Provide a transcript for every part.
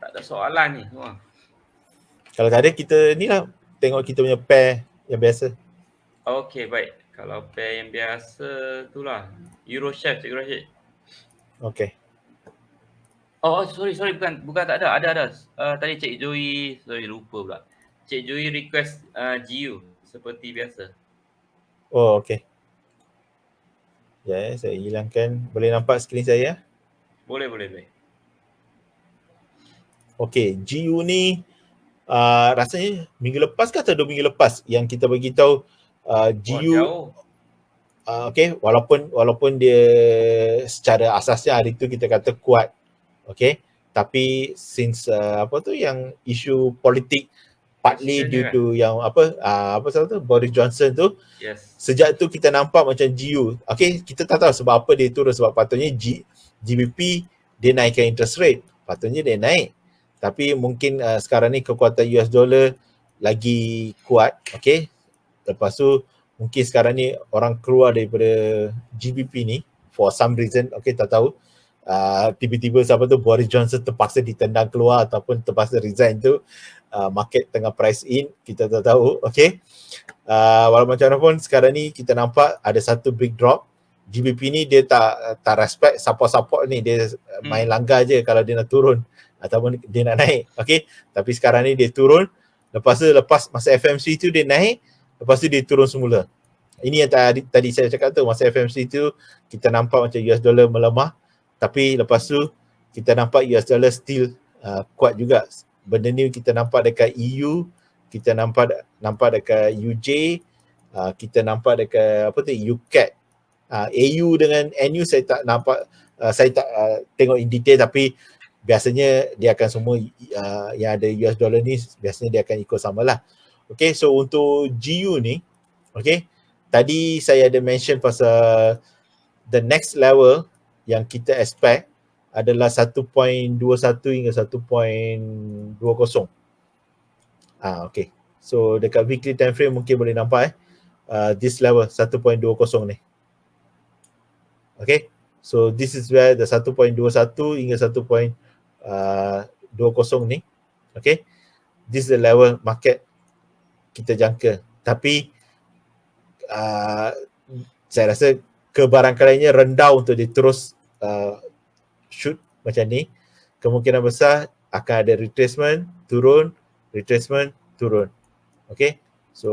Tak ada soalan ni semua. Kalau tak ada, kita ni lah tengok kita punya pair yang biasa. Okey, baik. Kalau pair yang biasa tu lah. Eurochef, Cik Rashid. Okay. Sorry. Bukan tak ada. Ada. Tadi Cik Joey, sorry lupa pula. Cik Joey request GU seperti biasa. Oh, okay. Ya, saya hilangkan. Boleh nampak skrin saya? Boleh. Okay, GU ni rasanya minggu lepas ke atau 2 minggu lepas yang kita bagi tahu Wah, GU jauh. okay, walaupun dia secara asasnya hari tu kita kata kuat, okay, tapi since apa tu yang isu politik partly Actionnya due kan? to yang apa tu Boris Johnson tu, Yes. sejak tu kita nampak macam GU, okay, kita tak tahu sebab apa dia turun, sebab patutnya GBP dia naikkan interest rate, patutnya dia naik, tapi mungkin sekarang ni kekuatan US dollar lagi kuat, okay, lepas tu mungkin sekarang ni orang keluar daripada GBP ni for some reason, okay, tak tahu, tiba-tiba siapa tu Boris Johnson terpaksa ditendang keluar ataupun terpaksa resign tu, market tengah price in, kita tak tahu, okay. Walaupun macam mana pun sekarang ni kita nampak ada satu big drop. GBP ni dia tak respect support ni, dia main langgar je kalau dia nak turun ataupun dia nak naik, okay. Tapi sekarang ni dia turun, lepas masa FMC tu dia naik, lepas tu dia turun semula. Ini yang tadi saya cakap tu, masa FMC tu kita nampak macam US dollar melemah, tapi lepas tu kita nampak US dollar still kuat juga. Benda ni kita nampak dekat EU, kita nampak dekat UJ, kita nampak dekat apa tu UCAD. AU dengan NU saya tak nampak, saya tak tengok in detail, tapi biasanya dia akan semua yang ada US dollar ni biasanya dia akan ikut samalah. Okay, so untuk GU ni, okay, tadi saya ada mention pasal the next level yang kita expect adalah 1.21 hingga 1.20. Okay. So dekat weekly time frame mungkin boleh nampak this level 1.20 ni. Okay. So this is where the 1.21 hingga 1.20 ni. Okay. This is the level market kita jangka. Tapi saya rasa kebarangkaliannya rendah untuk dia terus shoot macam ni. Kemungkinan besar akan ada retracement, turun, retracement, turun. Okay. So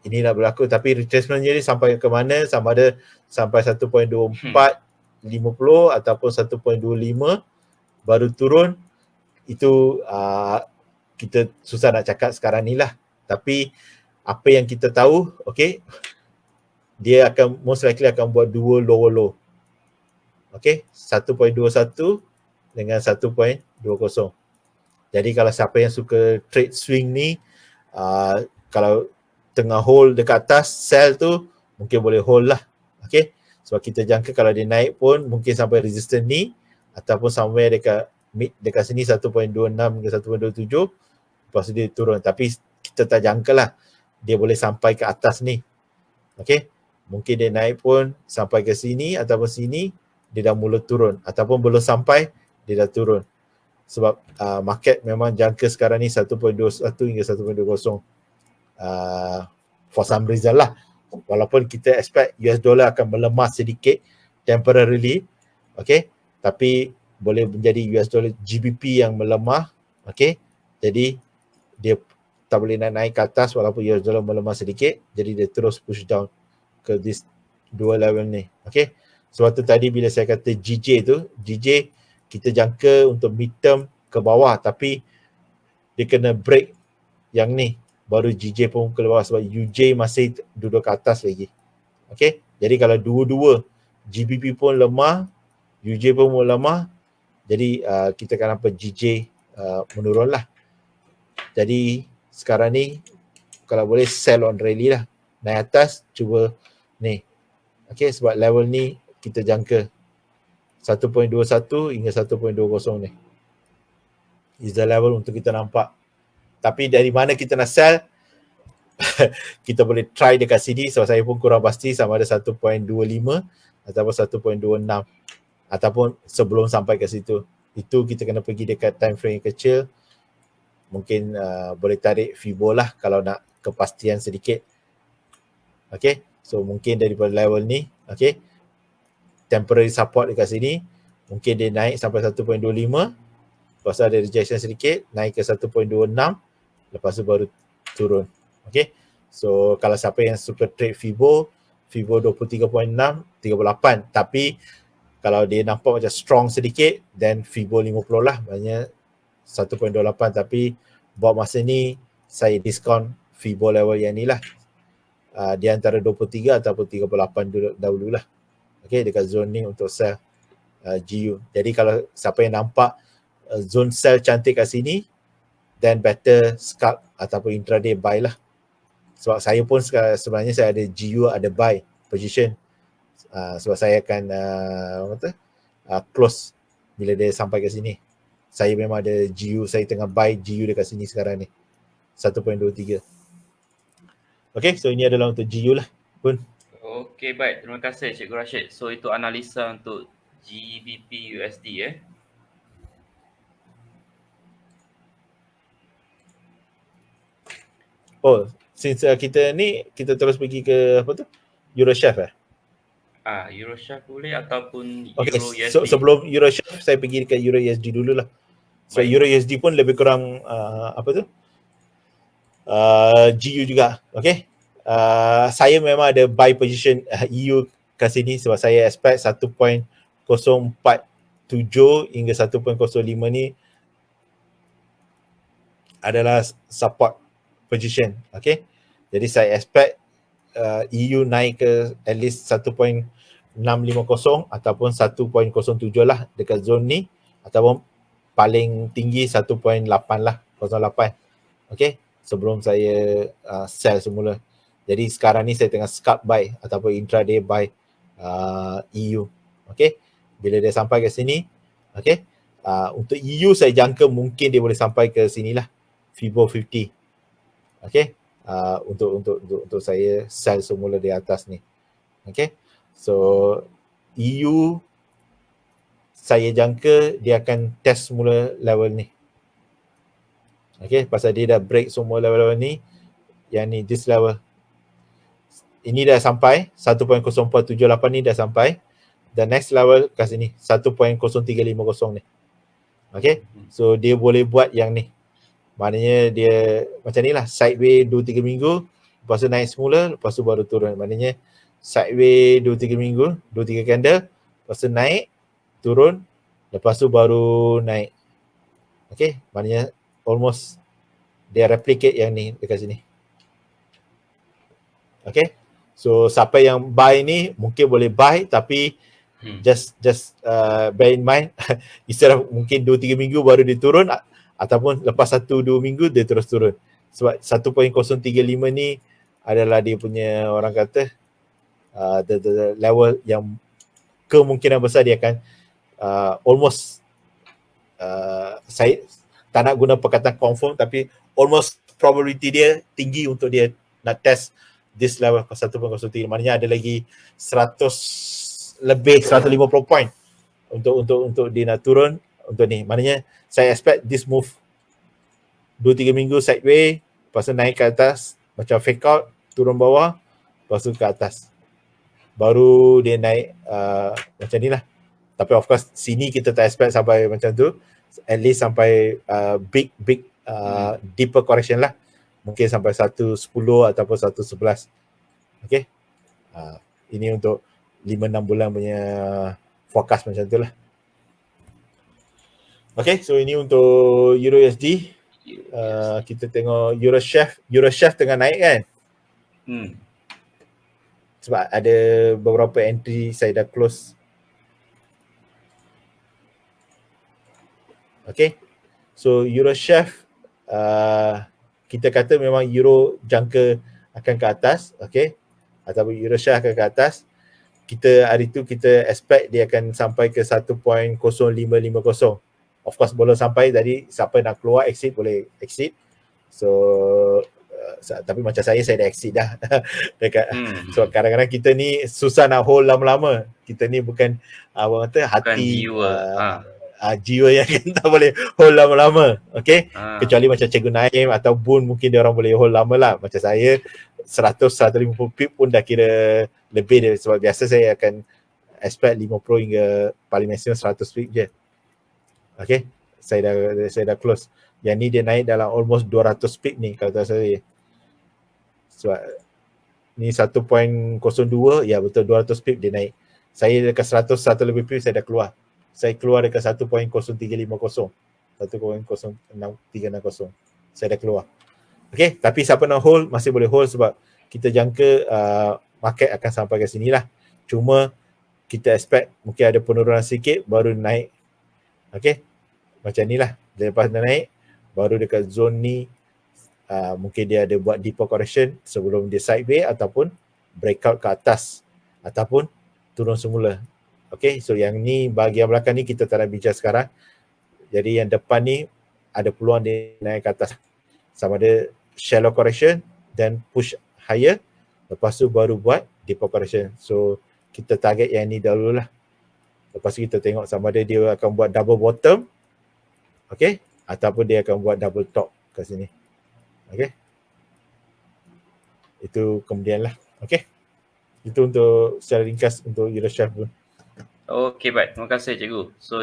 ini nak berlaku, tapi retracement ni sampai ke mana, sama ada sampai 1.2450 ataupun 1.25 baru turun, itu kita susah nak cakap sekarang ni lah. Tapi apa yang kita tahu, okay, dia akan most likely akan buat dua lower low. Okay, 1.21 dengan 1.20. Jadi kalau siapa yang suka trade swing ni, kalau tengah hold dekat atas, sell tu mungkin boleh hold lah. Okay, sebab kita jangka kalau dia naik pun mungkin sampai resistance ni, ataupun somewhere dekat sini 1.26 ke 1.27, lepas dia turun. Tapi kita tak jangka lah dia boleh sampai ke atas ni. Okay, mungkin dia naik pun sampai ke sini ataupun sini, dia dah mula turun, ataupun belum sampai dia dah turun. Sebab market memang jangka sekarang ni 1.21 hingga 1.20 for some reason lah. Walaupun kita expect US dollar akan melemah sedikit temporarily, okay, tapi boleh menjadi US dollar GBP yang melemah, okay. Jadi dia tak boleh naik ke atas walaupun US dollar melemah sedikit, jadi dia terus push down ke this dua level ni, okay. Sebab tu tadi bila saya kata GJ kita jangka untuk midterm ke bawah, tapi dia kena break yang ni baru GJ pun ke bawah, sebab UJ masih duduk ke atas lagi. Okay, jadi kalau dua-dua GBP pun lemah, UJ pun lemah, jadi kita akan nampak GJ menurun lah. Jadi sekarang ni kalau boleh sell on rally lah, naik atas cuba ni, okay, sebab level ni kita jangka 1.21 hingga 1.20 ni is the level untuk kita nampak. Tapi dari mana kita nak sell, kita boleh try dekat sini. So saya pun kurang pasti sama ada 1.25 ataupun 1.26. ataupun sebelum sampai ke situ. Itu kita kena pergi dekat time frame yang kecil. Mungkin boleh tarik Fibo lah kalau nak kepastian sedikit. Okay, so mungkin daripada level ni, okay, temporary support dekat sini, mungkin dia naik sampai 1.25, lepas tu ada rejection sedikit, naik ke 1.26, lepas tu baru turun. Okay, so kalau siapa yang suka trade Fibo 23.6, 38, tapi kalau dia nampak macam strong sedikit, then Fibo 50 lah, maknanya 1.28, tapi buat masa ni saya diskon Fibo level yang ni lah, di antara 23 ataupun 38 dahulu lah. Okay, dekat zone ni untuk sell GU. Jadi kalau siapa yang nampak zone sell cantik kat sini, then better scalp ataupun intraday buy lah. Sebab saya pun sebenarnya saya ada GU, ada buy position, sebab saya akan close bila dia sampai ke sini. Saya memang ada GU, saya tengah buy GU dekat sini sekarang ni 1.23. Okay, so ini adalah untuk GU lah pun. Okey, baik. Terima kasih Cikgu Rashid. So itu analisa untuk GBP USD Oh, since kita ni, kita terus pergi ke apa tu? Eurochef Eurochef boleh ataupun Okay, Euro USD. so sebelum Eurochef saya pergi ke Euro USD dululah. So Baik. Euro USD pun lebih kurang apa tu? GU juga. Okay. Saya memang ada buy position EU kat sini sebab saya expect 1.047 hingga 1.05 ni adalah support position. Okay. Jadi saya expect EU naik ke at least 1.650 ataupun 1.07 lah dekat zone ni, ataupun paling tinggi 1.8 lah, 08. Okay, sebelum saya sell semula. Jadi sekarang ni saya tengah scalp buy ataupun intraday buy EU. Okay, bila dia sampai ke sini, okay, untuk EU saya jangka mungkin dia boleh sampai ke sini lah, Fibo 50. Okay, untuk saya sell semula di atas ni. Okay, so EU saya jangka dia akan test semula level ni. Okay, pasal dia dah break semua level-level ni, yang ni this level ini dah sampai 1.0478 ni dah sampai. The next level kat sini 1.0350 ni. Okay, so dia boleh buat yang ni, maknanya dia macam ni lah, sideway 2-3 minggu, lepas tu naik semula, lepas tu baru turun. Maknanya sideway 2-3 minggu, 2-3 candle, lepas tu naik, turun, lepas tu baru naik. Okay, maknanya almost dia replicate yang ni dekat sini. Okay, so siapa yang buy ni mungkin boleh buy, tapi just bear in mind instead of mungkin 2-3 minggu baru dia turun, ataupun lepas 1-2 minggu dia terus turun. Sebab 1.035 ni adalah dia punya, orang kata the level yang kemungkinan besar dia akan almost saya tak nak guna perkataan confirm, tapi almost probability dia tinggi untuk dia nak test this level 1.03. Maknanya ada lagi 100 lebih 150 point untuk dia nak turun untuk ni. Maknanya saya expect this move 2-3 minggu sideway, lepas tu naik ke atas macam fake out, turun bawah, lepas tu ke atas, baru dia naik macam ni lah. Tapi of course sini kita tak expect sampai macam tu, at least sampai big deeper correction lah, mungkin sampai 1.10 ataupun 1.11. Okay, ini untuk 5-6 bulan punya forecast macam tu lah. Okay, so ini untuk Euro USD. Kita tengok Eurochef tengah naik kan. Sebab ada beberapa entry saya dah close. Okay, so Eurochef kita kata memang Euro jangka akan ke atas, okay, ataupun Eurochef akan ke atas. Kita hari tu kita expect dia akan sampai ke 1.0550. Of course belum sampai, tadi siapa nak keluar exit boleh exit. So tapi macam saya dah exit dah dekat. So kadang-kadang kita ni susah nak hold lama-lama. Kita ni bukan orang kata Bukan hati jiwa. jiwa yang kita boleh hold lama-lama. Okay, Ha. kecuali macam Cikgu Naim atau Boon, mungkin dia orang boleh hold lama lah. Macam saya 100-150 pip pun dah kira lebih dia, sebab biasa saya akan expect 50 hingga paling maksimum 100 pip je. Okay, saya dah close. Yang ni dia naik dalam almost 200 pip ni kalau tak salah. Sebab ni 1.02, ya betul 200 pip dia naik. Saya dekat 100 satu lebih pip saya dah keluar. Saya keluar dekat 1.0350, 1.0360. Saya dah keluar. Okay, tapi siapa nak hold masih boleh hold sebab kita jangka market akan sampai ke sini lah. Cuma kita expect mungkin ada penurunan sikit baru naik. Okay, macam ni lah. Lepas dah naik, baru dekat zone ni mungkin dia ada buat deeper correction sebelum dia sideway ataupun breakout ke atas ataupun turun semula. Okay, so yang ni bahagian belakang ni kita tak nak bincang sekarang. Jadi yang depan ni ada peluang dia naik ke atas. Sama ada shallow correction dan push higher, lepas tu baru buat deeper correction. So kita target yang ni dahulu lah. Lepas tu kita tengok sama ada dia akan buat double bottom, okay, ataupun dia akan buat double top kat sini. Okay, itu kemudian lah. Okay, itu untuk secara ringkas untuk Euroshares pun. Okey, baik. Terima kasih cikgu. So